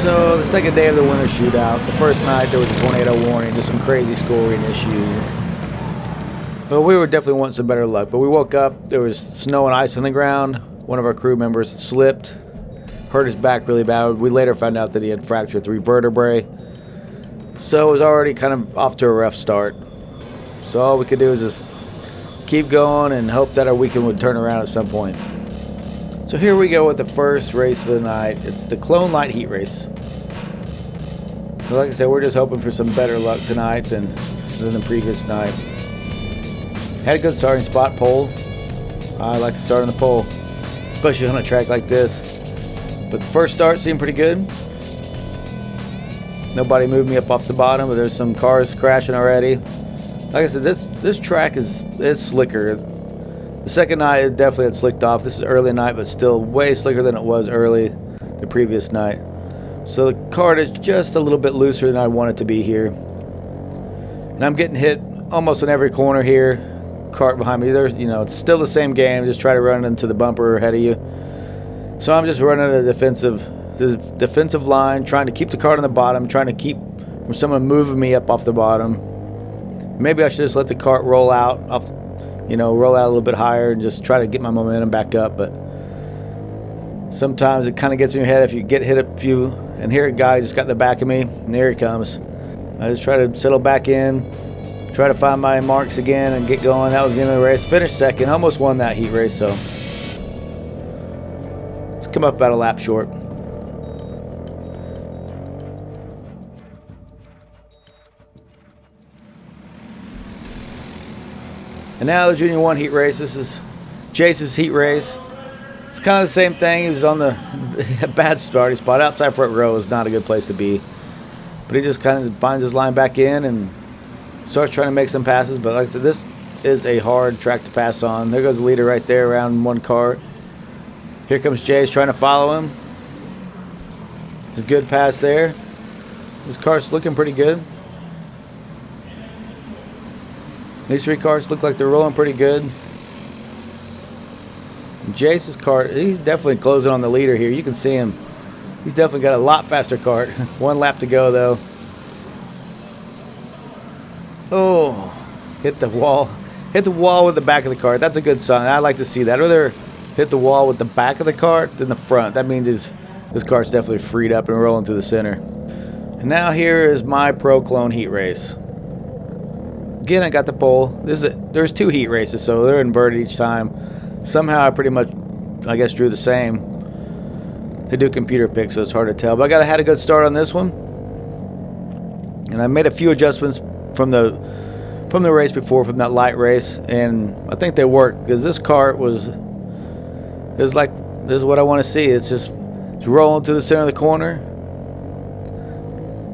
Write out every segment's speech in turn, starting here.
So the second day of the winter shootout, the first night there was a tornado warning, just some crazy scoring issues. Well, we were definitely wanting some better luck, but we woke up, there was snow and ice on the ground. One of our crew members slipped, hurt his back really bad. We later found out that he had fractured 3 vertebrae. So it was already kind of off to a rough start. So all we could do was just keep going and hope that our weekend would turn around at some point. So here we go with the first race of the night. It's the Clone Light Heat Race. So like I said, we're just hoping for some better luck tonight than the previous night. Had a good starting spot, pole. I like to start on the pole, especially on a track like this. But the first start seemed pretty good. Nobody moved me up off the bottom, but there's some cars crashing already. Like I said, this track is slicker. The second night it definitely had slicked off. This is early night, but still way slicker than it was early the previous night. So the kart is just a little bit looser than I want it to be here. And I'm getting hit almost in every corner here. Kart behind me. There's, it's still the same game. Just try to run into the bumper ahead of you. So I'm just running a defensive line, trying to keep the kart on the bottom, trying to keep from someone moving me up off the bottom. Maybe I should just let the kart roll out a little bit higher and just try to get my momentum back up. But sometimes it kind of gets in your head if you get hit a few. And here a guy just got in the back of me, and there he comes. I just try to settle back in, try to find my marks again and get going. That was the end of the race. Finished second, almost won that heat race, so let's come up about a lap short. And now the Junior 1 heat race. This is Jace's heat race. It's kind of the same thing. He was on the bad starting spot. Outside front row is not a good place to be. But he just kind of finds his line back in and starts trying to make some passes. But like I said, this is a hard track to pass on. There goes the leader right there around one car. Here comes Jace trying to follow him. It's a good pass there. This car's looking pretty good. These 3 cars look like they're rolling pretty good. Jace's car, he's definitely closing on the leader here. You can see him. He's definitely got a lot faster kart. 1 lap to go, though. Oh, hit the wall. Hit the wall with the back of the cart. That's a good sign. I like to see that. I'd rather hit the wall with the back of the cart than the front. That means this cart's definitely freed up and rolling to the center. And now here is my Pro Clone heat race. Again, I got the pole. There's 2 heat races, so they're inverted each time. Somehow I pretty much, I guess, drew the same. They do computer picks, so it's hard to tell. But I had a good start on this one. And I made a few adjustments from the race before, from that light race. And I think they worked, because this kart this is what I want to see. It's rolling to the center of the corner.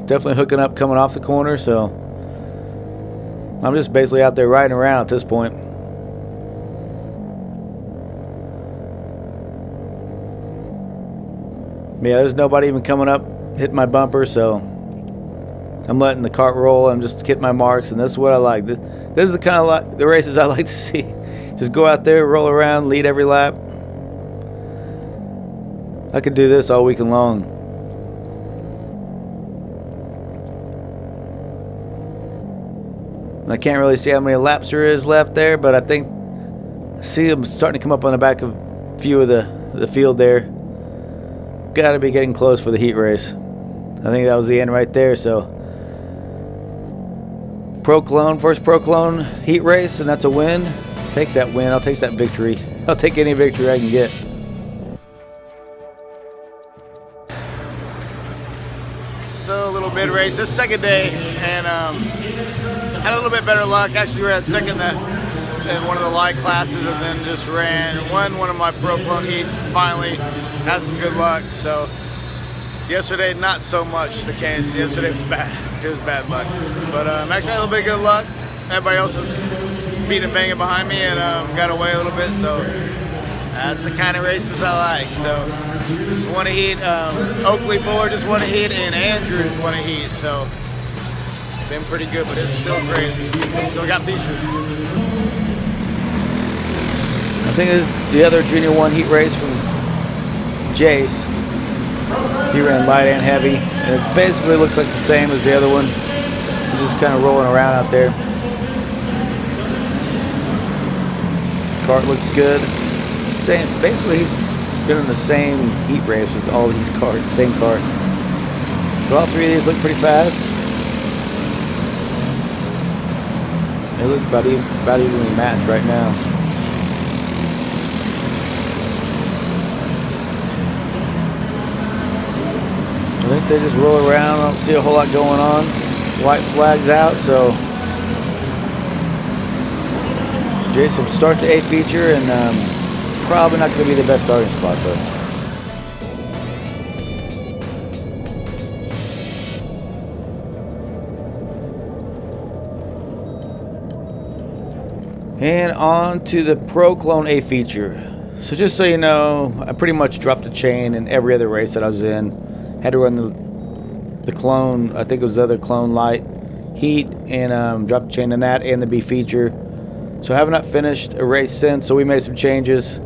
Definitely hooking up coming off the corner, so I'm just basically out there riding around at this point. Yeah, there's nobody even coming up, hitting my bumper, so I'm letting the kart roll. I'm just hitting my marks, and this is what I like. This is the kind of the races I like to see. Just go out there, roll around, lead every lap. I could do this all weekend long. I can't really see how many laps there is left there, but I see them starting to come up on the back of a few of the field there. Got to be getting close for the heat race. I think that was the end right there. So first Pro Clone heat race, and that's a win. Take that win. I'll take that victory. I'll take any victory I can get. So a little mid race, this second day, and had a little bit better luck. Actually ran second in one of the light classes, and then just won one of my Pro Clone heats. Finally had some good luck. So yesterday, not so much the case. Yesterday was bad. It was bad luck. But actually had a little bit of good luck. Everybody else was beating and banging behind me, and got away a little bit. So that's the kind of races I like. So won a heat. Oakley Fuller just won a heat, and Andrews won a heat. So been pretty good, but it's still crazy. Still got features. I think this is the other Junior 1 heat race from Jace. He ran light and heavy, and it basically looks like the same as the other one. He's just kind of rolling around out there. Cart looks good. Basically, he's been in the same heat race with all these carts, same carts. So all three of these look pretty fast. They look about evenly matched right now. I think they just roll around. I don't see a whole lot going on. White flag's out, so Jace will start the A feature, and probably not going to be the best starting spot though. And on to the Pro Clone A feature. So just so you know, I pretty much dropped the chain in every other race that I was in. Had to run the clone, I think it was the other clone light heat, and drop the chain in that and the B feature. So I have not finished a race since, so we made some changes.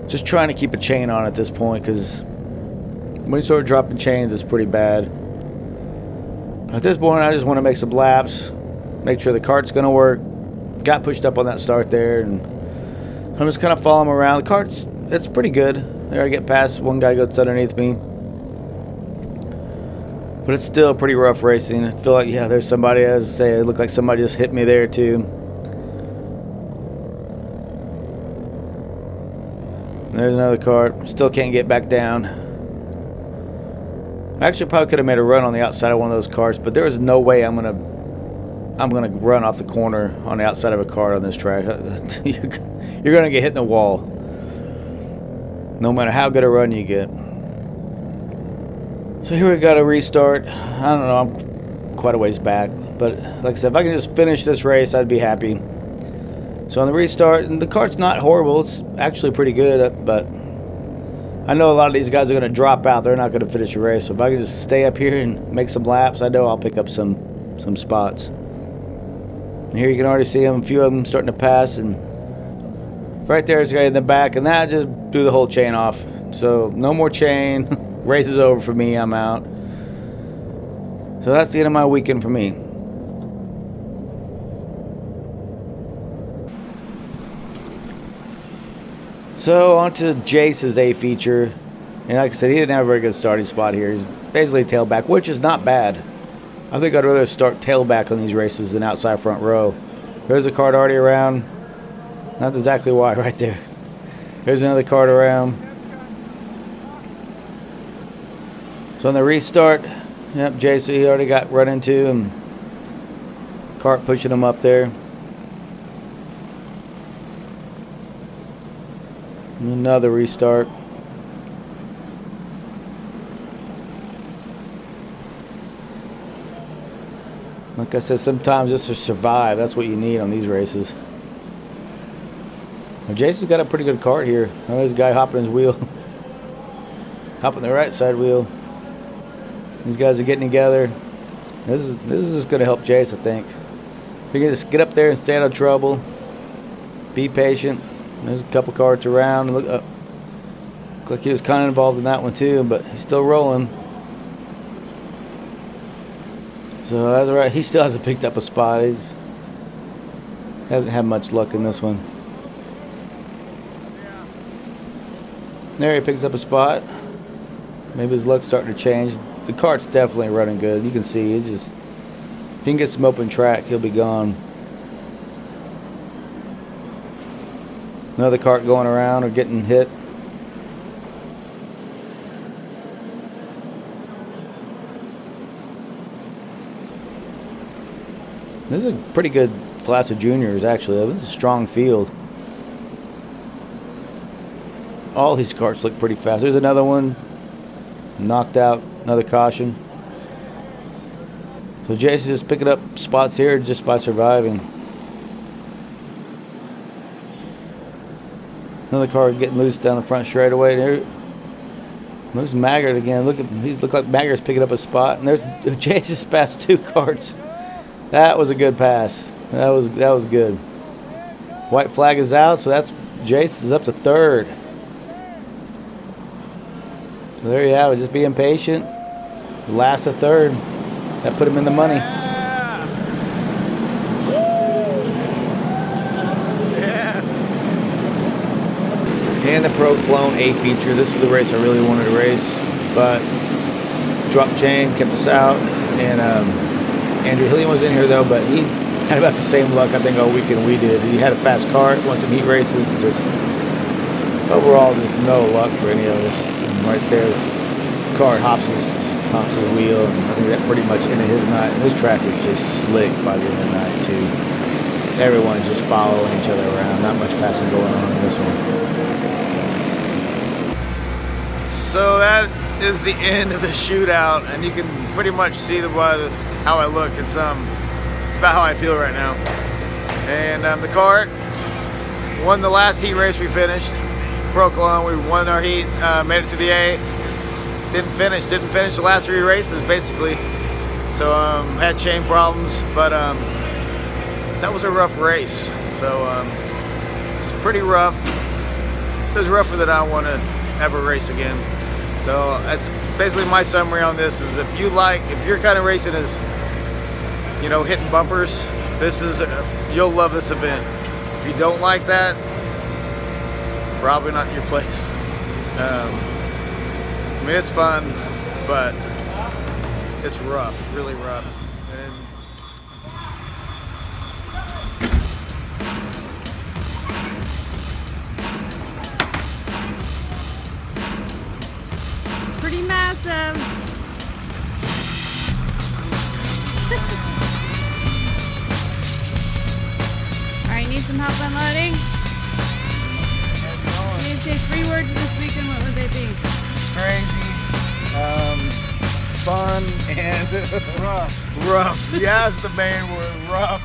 Just trying to keep a chain on at this point, because when you start dropping chains, it's pretty bad. At this point, I just want to make some laps, make sure the cart's going to work. Got pushed up on that start there, and I'm just kind of following him around. The cart's, it's pretty good. There I get past, one guy goes underneath me. But it's still pretty rough racing. I feel like, yeah, there's somebody, as I say, it looked like somebody just hit me there too. There's another cart. Still can't get back down. I actually probably could have made a run on the outside of one of those carts, but there is no way I'm gonna run off the corner on the outside of a cart on this track. You're gonna get hit in the wall, no matter how good a run you get. So here we got a restart. I don't know, I'm quite a ways back, but like I said, if I can just finish this race, I'd be happy. So on the restart, and the cart's not horrible, it's actually pretty good, but I know a lot of these guys are going to drop out. They're not going to finish the race. So if I can just stay up here and make some laps, I know I'll pick up some spots. And here you can already see them, a few of them starting to pass, and right there's a guy in the back, and that just threw the whole chain off. So no more chain. Race is over for me. I'm out. So that's the end of my weekend for me. So on to Jace's A feature, and like I said, he didn't have a very good starting spot here. He's basically tailback, which is not bad. I think I'd rather start tailback on these races than outside front row. There's a cart already around. That's exactly why right there. There's another cart around. So on the restart, yep, Jace, he already got run into, and cart pushing him up there. Another restart. Like I said, sometimes just to survive, that's what you need on these races. Well, Jason's got a pretty good cart here. Oh, there's a guy hopping his wheel. Hopping the right side wheel. These guys are getting together. This is just going to help Jace, I think. If you can just get up there and stay out of trouble. Be patient. There's a couple carts around. Look like he was kind of involved in that one too, but he's still rolling. So that's right. He still hasn't picked up a spot. He hasn't had much luck in this one. There he picks up a spot. Maybe his luck's starting to change. The cart's definitely running good. You can see it's just, if he can get some open track, he'll be gone. Another cart going around or getting hit. This is a pretty good class of juniors, actually. This is a strong field. All these carts look pretty fast. There's another one knocked out, another caution. So Jace is just picking up spots here just by surviving. Another car getting loose down the front straightaway. There's Maggart again. He looked like Maggart's picking up a spot. And there's Jace just passed two carts. That was a good pass. That was good. White flag is out, so that's Jace is up to third. There you have it. Just being patient. Last a third. That put him in the money. Yeah. And the Pro Clone A feature. This is the race I really wanted to race, but drop chain kept us out. And Andrew Hillian was in here though, but he had about the same luck I think all weekend we did. He had a fast car, won some heat races, and just overall just no luck for any of us. And right there, the car hops his wheel, and I think that pretty much ended his night. And this track was just slick by the end of the night too. Everyone's just following each other around. Not much passing going on in this one. So that is the end of the shootout, and you can pretty much see how I look. It's about how I feel right now. And the car won the last heat race we finished. Pro Clone, we won our heat, made it to the A. Didn't finish the last 3 races basically. So had chain problems, but that was a rough race. So it's pretty rough. It was rougher than I want to ever race again. So that's basically my summary on this. Is if you're kind of racing as, you know, hitting bumpers, you'll love this event. If you don't like that, probably not your place. I mean, it's fun, but it's rough, really rough. And pretty massive. Alright, need some help unloading? You need to say 3 words this weekend, what would they be? crazy, fun, and rough. Rough. Yeah, that's the main word, rough.